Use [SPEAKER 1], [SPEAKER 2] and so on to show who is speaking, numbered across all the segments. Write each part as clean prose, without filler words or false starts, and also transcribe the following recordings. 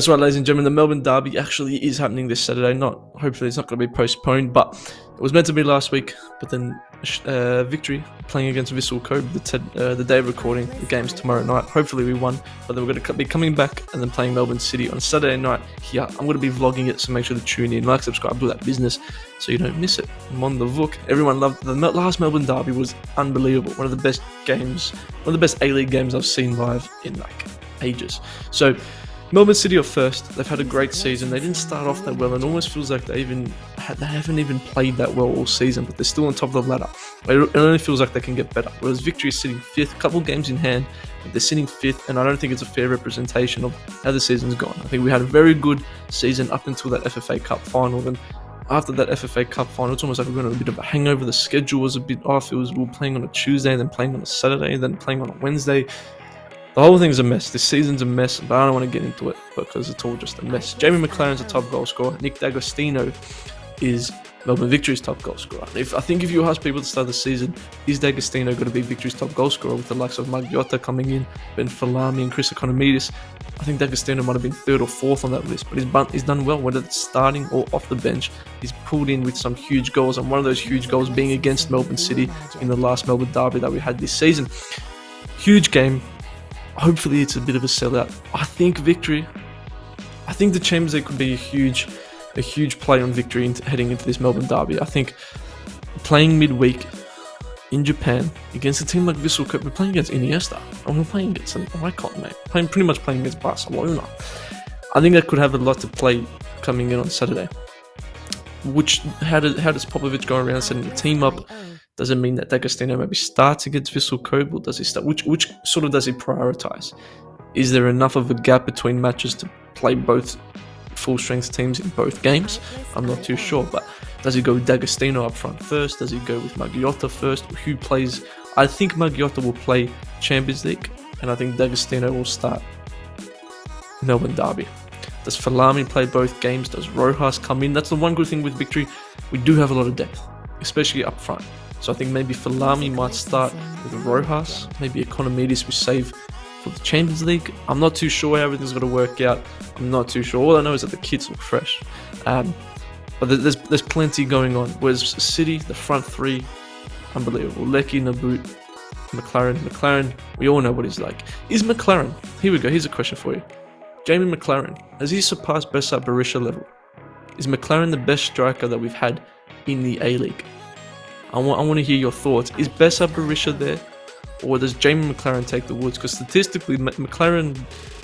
[SPEAKER 1] That's right, ladies and gentlemen, the Melbourne Derby actually is happening this Saturday. Hopefully it's not going to be postponed, but it was meant to be last week. But then Victory playing against Vissel Kobe the day of recording. The game's tomorrow night. Hopefully we won, but then we're going to be coming back and then playing Melbourne City on Saturday night here. I'm going to be vlogging it, so make sure to tune in, like, subscribe, do that business so you don't miss it. I'm on the Vuk. Everyone loved the last Melbourne Derby. Was unbelievable. One of the best games, one of the best A-League games I've seen live in like ages. So Melbourne City are first. They've had a great season. They didn't start off that well, and it almost feels like they haven't even played that well all season, but they're still on top of the ladder. It only feels like they can get better. Whereas Victory is sitting fifth, a couple games in hand, but they're sitting fifth, and I don't think it's a fair representation of how the season's gone. I think we had a very good season up until that FFA Cup final. Then after that FFA Cup final, it's almost like we're going to a bit of a hangover. The schedule was a bit off. It was we were playing on a Tuesday, then playing on a Saturday, then playing on a Wednesday. The whole thing's a mess. This season's a mess, but I don't want to get into it because it's all just a mess. Jamie McLaren's the top goal scorer. Nick D'Agostino is Melbourne Victory's top goal scorer. I think if you ask people to start the season, is D'Agostino going to be Victory's top goal scorer with the likes of Maggiota coming in, Ben Falami and Chris Economidis? I think D'Agostino might have been third or fourth on that list, but he's done well, whether it's starting or off the bench. He's pulled in with some huge goals, and one of those huge goals being against Melbourne City in the last Melbourne Derby that we had this season. Huge game. Hopefully it's a bit of a sellout. I think the Champions League could be a huge play on Victory heading into this Melbourne Derby. I think playing midweek in Japan against a team like Vissel Kobe, we're playing against Iniesta, and we're playing against an icon, mate. Pretty much playing against Barcelona. I think that could have a lot to play coming in on Saturday. How does Popovic go around setting the team up? Does it mean that D'Agostino maybe starts against Vissel Kobe, or does he start? Which sort of does he prioritize? Is there enough of a gap between matches to play both full-strength teams in both games? I'm not too sure, but does he go with D'Agostino up front first? Does he go with Maggiota first? Who plays? I think Maggiota will play Champions League, and I think D'Agostino will start Melbourne Derby. Does Falami play both games? Does Rojas come in? That's the one good thing with Victory. We do have a lot of depth, especially up front. So I think maybe Falami might start with Rojas. Maybe Economidis we save for the Champions League. I'm not too sure how everything's going to work out. I'm not too sure. All I know is that the kids look fresh. But there's plenty going on. Whereas City, the front three, unbelievable. Lecky, Nabut, McLaren. McLaren, we all know what he's like. Is McLaren, here we go, here's a question for you. Jamie McLaren, has he surpassed Besart Berisha level? Is McLaren the best striker that we've had in the A-League? I want to hear your thoughts. Is Besart Berisha there, or does Jamie McLaren take the woods? Because statistically, McLaren,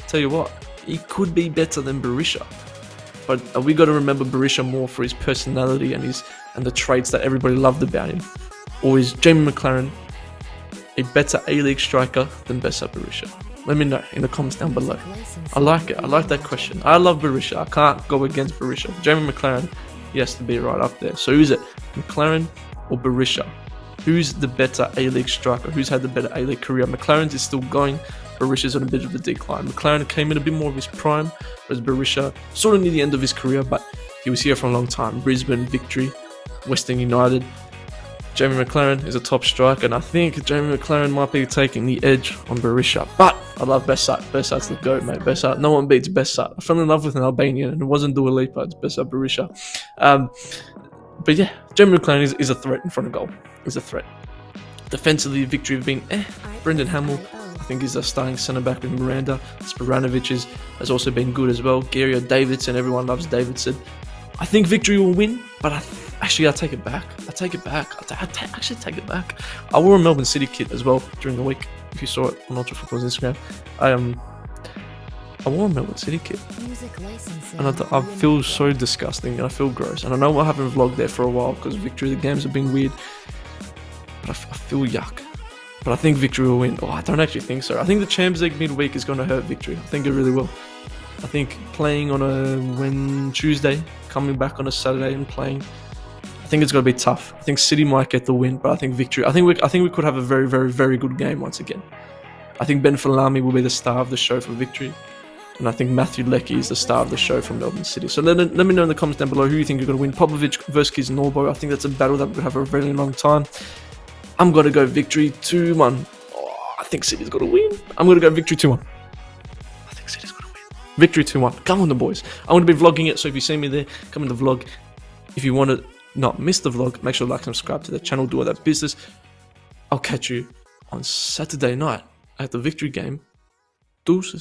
[SPEAKER 1] tell you what, he could be better than Berisha. But we got to remember Berisha more for his personality and the traits that everybody loved about him. Or is Jamie McLaren a better A-League striker than Besart Berisha? Let me know in the comments down below. I like it. I like that question. I love Berisha. I can't go against Berisha. Jamie McLaren, he has to be right up there. So who's it? McLaren or Berisha? Who's the better A-League striker? Who's had the better A-League career? McLaren's is still going. Berisha's on a bit of a decline. McLaren came in a bit more of his prime, whereas Berisha sort of near the end of his career, but he was here for a long time. Brisbane, Victory, Western United. Jamie McLaren is a top striker, and I think Jamie McLaren might be taking the edge on Berisha. But I love Besart. Besart's the GOAT, mate. Besart, no one beats Besart. I fell in love with an Albanian, and it wasn't Dua Lipa, it's Besart Berisha. But yeah, Jamie McLaren is a threat in front of goal. He's a threat. Defensively, Victory have been Brendan Hamill, I think he's a starting centre-back with Miranda. Sporanovic has also been good as well. Gary Davidson, everyone loves Davidson. I think Victory will win, but I take it back. I take it back. I wore a Melbourne City kit as well during the week. If you saw it on Ultra Football's Instagram, I wore a Melbourne City kit, and I feel so disgusting and I feel gross. And I know I haven't vlogged there for a while because Victory, the games have been weird, but I feel yuck. But I think Victory will win. Oh, I don't actually think so. I think the Champions League midweek is going to hurt Victory. I think it really will. I think playing on a Tuesday, coming back on a Saturday and playing, I think it's going to be tough. I think City might get the win, but I think Victory. I think we could have a very, very, very good game once again. I think Ben Falami will be the star of the show for Victory, and I think Matthew Leckie is the star of the show from Melbourne City. So let me know in the comments down below who you think you're going to win. Popovic versus Norbo. I think that's a battle that we'll have for a very long time. I'm going to go Victory 2-1. Oh, I think City's going to win. I'm going to go Victory 2-1. I think City's going to win. Victory 2-1. Come on, the boys. I'm going to be vlogging it, so if you see me there, come in the vlog. If you want to not miss the vlog, make sure to like and subscribe to the channel, do all that business. I'll catch you on Saturday night at the Victory game. Deuces.